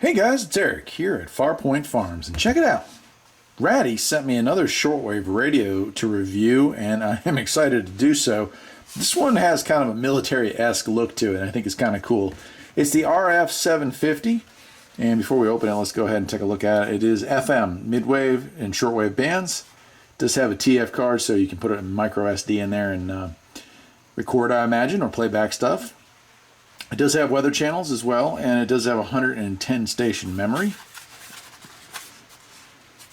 Hey guys, it's Eric here at Farpoint Farms, and check it out. Raddy sent me another shortwave radio to review, and I am excited to do so. This one has kind of a military-esque look to it, and I think it's kind of cool. It's the RF750, and before we open it, let's go ahead and take a look at it. It is FM, midwave, and shortwave bands. It does have a TF card, so you can put a micro SD in there and record, I imagine, or play back stuff. It does have weather channels as well, and it does have 110 station memory.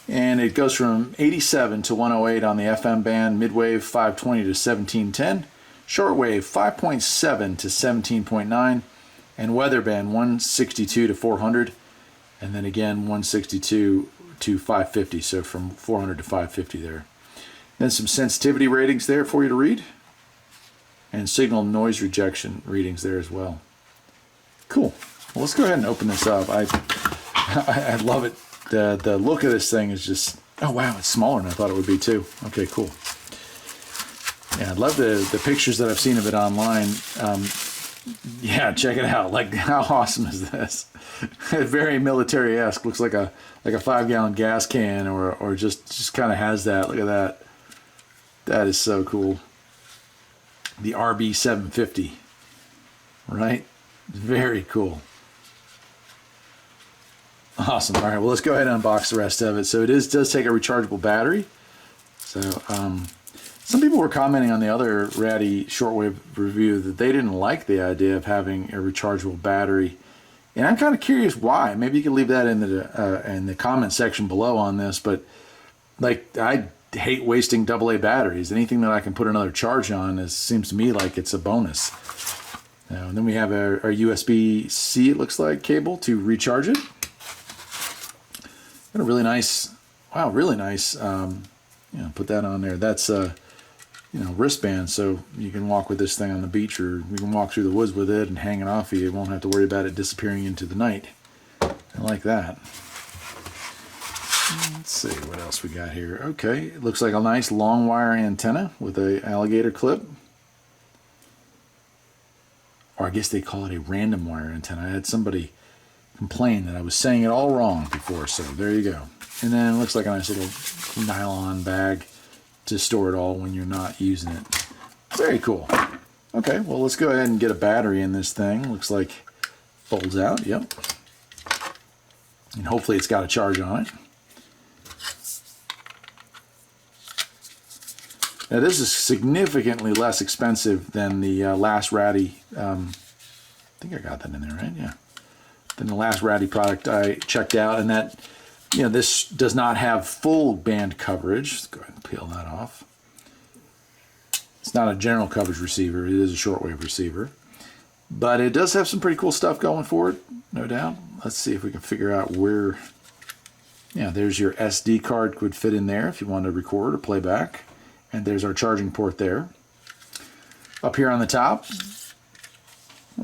And it goes from 87 to 108 on the FM band, midwave 520 to 1710, shortwave 5.7 to 17.9, and weather band 162 to 400, and then again 162 to 550, so from 400 to 550 there. Then some sensitivity ratings there for you to read, and signal noise rejection readings there as well. Cool. Well, let's go ahead and open this up. I love it. The look of this thing is just, oh wow, it's smaller than I thought it would be too. Okay, cool. Yeah, I love the pictures that I've seen of it online. Yeah, check it out. Like, how awesome is this? Very military-esque. Looks like a 5-gallon gas can, or just kind of has that. Look at that. That is so cool. The RB750, right? Very cool. Awesome. All right, well, let's go ahead and unbox the rest of it. So it does take a rechargeable battery. So some people were commenting on the other Raddy shortwave review that they didn't like the idea of having a rechargeable battery. And I'm kind of curious why. Maybe you can leave that in the comment section below on this. But like, I hate wasting AA batteries. Anything that I can put another charge on seems to me like it's a bonus. And then we have our USB-C, it looks like, cable to recharge it. Got a really nice, wow, really nice. Put that on there. That's wristband, so you can walk with this thing on the beach, or you can walk through the woods with it and hang it off you. You won't have to worry about it disappearing into the night. I like that. Let's see what else we got here. Okay, it looks like a nice long wire antenna with a alligator clip. Or I guess they call it a random wire antenna. I had somebody complain that I was saying it all wrong before, so there you go. And then it looks like a nice little nylon bag to store it all when you're not using it. Very cool. Okay, well, let's go ahead and get a battery in this thing. Looks like folds out, yep. And hopefully it's got a charge on it. Now this is significantly less expensive than the last Raddy. I think I got that in there, right? Yeah. Than the last Raddy product I checked out, and that, this does not have full band coverage. Let's go ahead and peel that off. It's not a general coverage receiver. It is a shortwave receiver, but it does have some pretty cool stuff going for it, no doubt. Let's see if we can figure out where. Yeah, there's your SD card, could fit in there if you want to record or play back. And there's our charging port there. Up here on the top,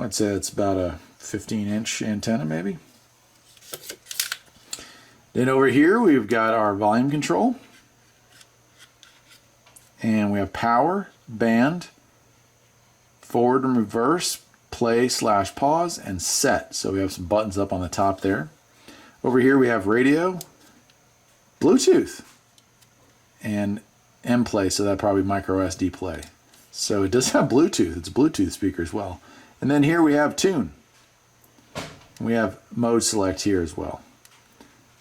I'd say it's about a 15-inch antenna maybe. Then over here we've got our volume control. And we have power, band, forward and reverse, play/pause, and set. So we have some buttons up on the top there. Over here we have radio, Bluetooth, and M-Play, so that probably micro SD play. So it does have Bluetooth. It's a Bluetooth speaker as well. And then here we have tune. We have mode select here as well.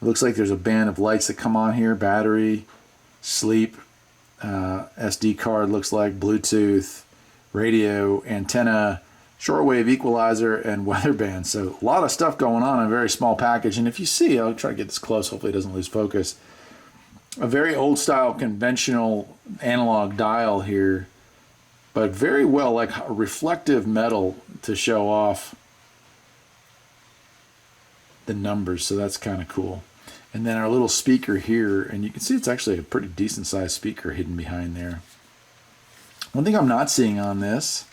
It looks like there's a band of lights that come on here. Battery, sleep, SD card looks like, Bluetooth, radio, antenna, shortwave equalizer, and weather band. So a lot of stuff going on in a very small package. And if you see, I'll try to get this close, hopefully it doesn't lose focus. A very old style conventional analog dial here, but very well, like a reflective metal to show off the numbers, so that's kind of cool. And then our little speaker here, and you can see it's actually a pretty decent sized speaker hidden behind there. One thing I'm not seeing on this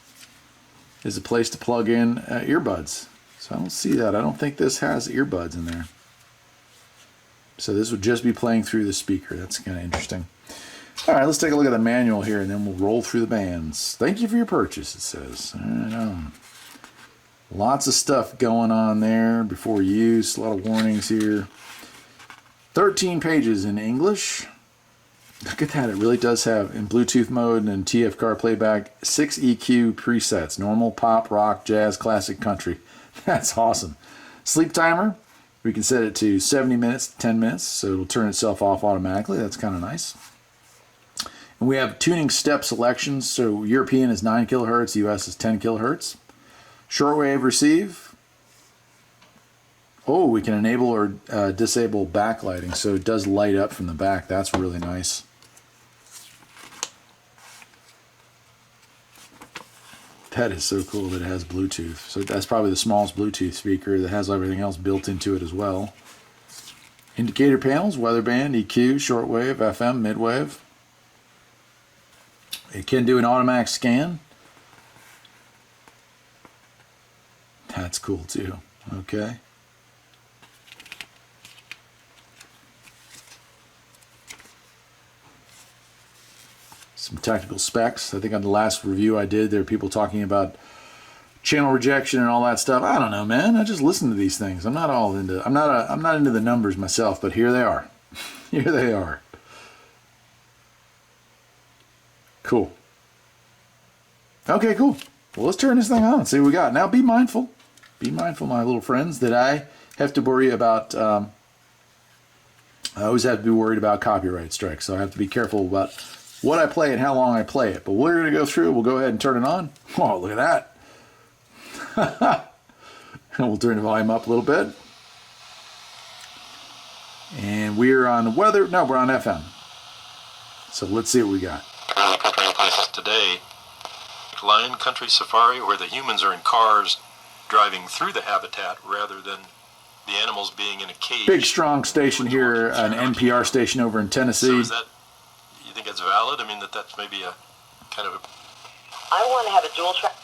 is a place to plug in earbuds. So I don't see that. I don't think this has earbuds in there. So this would just be playing through the speaker. That's kind of interesting. All right, let's take a look at the manual here, and then we'll roll through the bands. Thank you for your purchase, it says. Lots of stuff going on there before use. A lot of warnings here. 13 pages in English. Look at that. It really does have, in Bluetooth mode and TF car playback, 6 EQ presets. Normal, pop, rock, jazz, classic, country. That's awesome. Sleep timer. We can set it to 70 minutes, 10 minutes, so it'll turn itself off automatically. That's kind of nice. And we have tuning step selections. So European is 9 kilohertz, US is 10 kilohertz. Shortwave receive. Oh, we can enable or disable backlighting, so it does light up from the back. That's really nice. That is so cool that it has Bluetooth. So that's probably the smallest Bluetooth speaker that has everything else built into it as well. Indicator panels, weather band, EQ, shortwave, FM, midwave. It can do an automatic scan. That's cool too. Okay. Some technical specs. I think on the last review I did, there were people talking about channel rejection and all that stuff. I don't know, man. I just listen to these things. I'm not into the numbers myself, but here they are. Here they are. Cool. Okay, cool. Well, let's turn this thing on and see what we got. Now, be mindful. Be mindful, my little friends, that I have to worry about. I always have to be worried about copyright strikes, so I have to be careful about what I play and how long I play it. But we're going to go through. We'll go ahead and turn it on. Oh, look at that. And we'll turn the volume up a little bit. And we're on the weather. No, we're on FM. So let's see what we got. Today, Lion Country Safari, where the humans are in cars driving through the habitat rather than the animals being in a cage. Big, strong station here, an NPR station over in Tennessee. So is that, you think it's valid? I mean, that's maybe a kind of a... I want to have a dual track.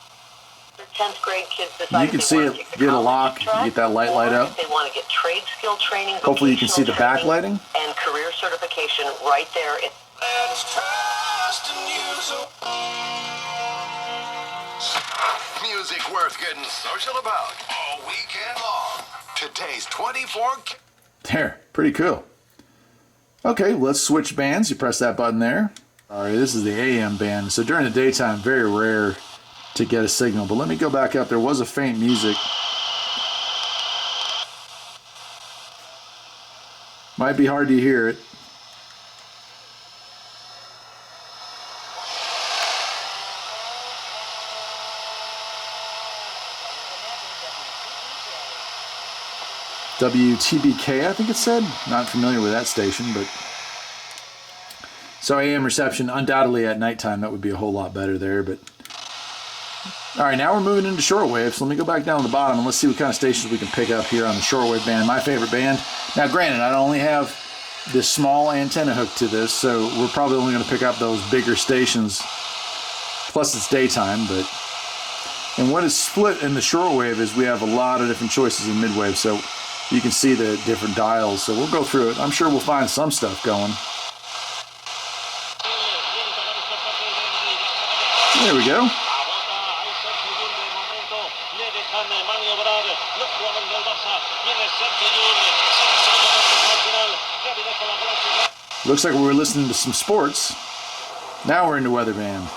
10th grade kids you can see it get a lock, get that light up. If they want to get trade skill training, hopefully you can see the backlighting. And career certification right there. Let's trust and use music worth getting social about all weekend long. Today's 24. There, pretty cool. Okay, let's switch bands. You press that button there. All right, this is the AM band. So during the daytime, very rare to get a signal. But let me go back up. There was a faint music. Might be hard to hear it. WTBK, I think it said. Not familiar with that station, but... So AM reception, undoubtedly at nighttime, that would be a whole lot better there, but... All right, now we're moving into shortwave, so let me go back down to the bottom and let's see what kind of stations we can pick up here on the shortwave band. My favorite band. Now, granted, I only have this small antenna hooked to this, so we're probably only going to pick up those bigger stations. Plus, it's daytime, but... And what is split in the shortwave is we have a lot of different choices in midwave, so you can see the different dials. So we'll go through it. I'm sure we'll find some stuff going. There we go. Looks like we were listening to some sports. Now we're into weather band.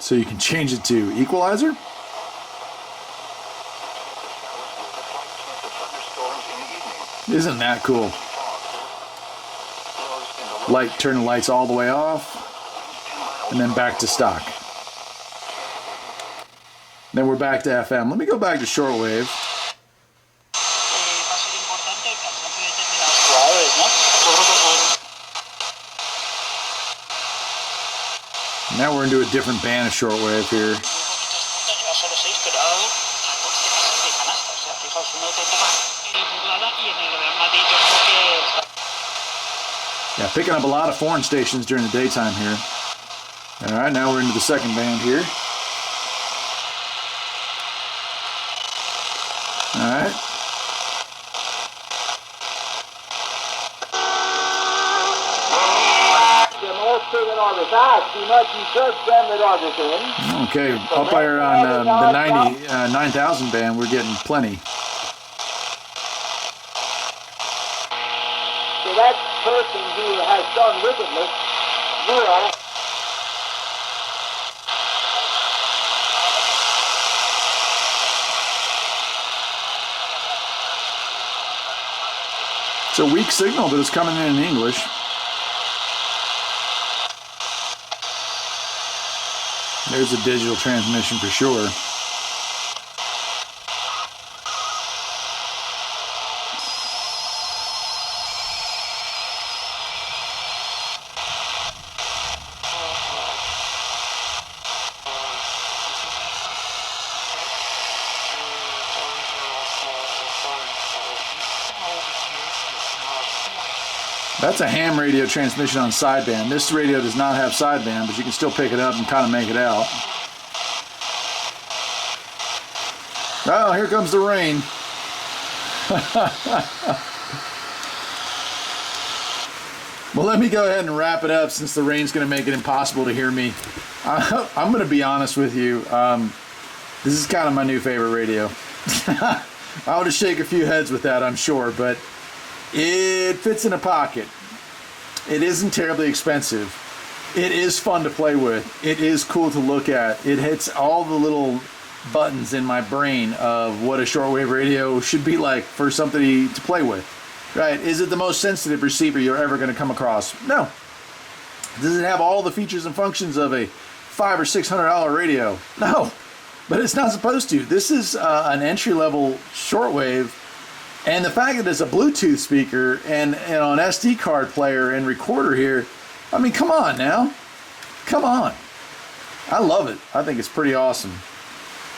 So you can change it to equalizer. Isn't that cool? Turn the lights all the way off, and then back to stock. Then we're back to FM. Let me go back to shortwave. Now we're into a different band of shortwave here. Yeah, picking up a lot of foreign stations during the daytime here. All right, now we're into the second band here. Alright. Okay, up there on the 9,000 band, we're getting plenty. So that person who has done wickedness will. It's a weak signal, but it's coming in English. There's a digital transmission for sure. That's a ham radio transmission on sideband. This radio does not have sideband, but you can still pick it up and kind of make it out. Oh, here comes the rain. Well, let me go ahead and wrap it up since the rain's going to make it impossible to hear me. I'm going to be honest with you. This is kind of my new favorite radio. I would shake a few heads with that, I'm sure, but it fits in a pocket. It isn't terribly expensive. It is fun to play with. It is cool to look at. It hits all the little buttons in my brain of what a shortwave radio should be like for somebody to play with. Right? Is it the most sensitive receiver you're ever going to come across? No. Does it have all the features and functions of a $500 or $600 radio? No. But it's not supposed to. This is an entry-level shortwave. And the fact that it's a Bluetooth speaker and an SD card player and recorder here, I mean, come on now. Come on. I love it. I think it's pretty awesome.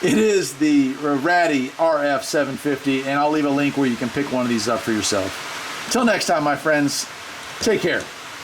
It is the Raddy RF750, and I'll leave a link where you can pick one of these up for yourself. Until next time, my friends, take care.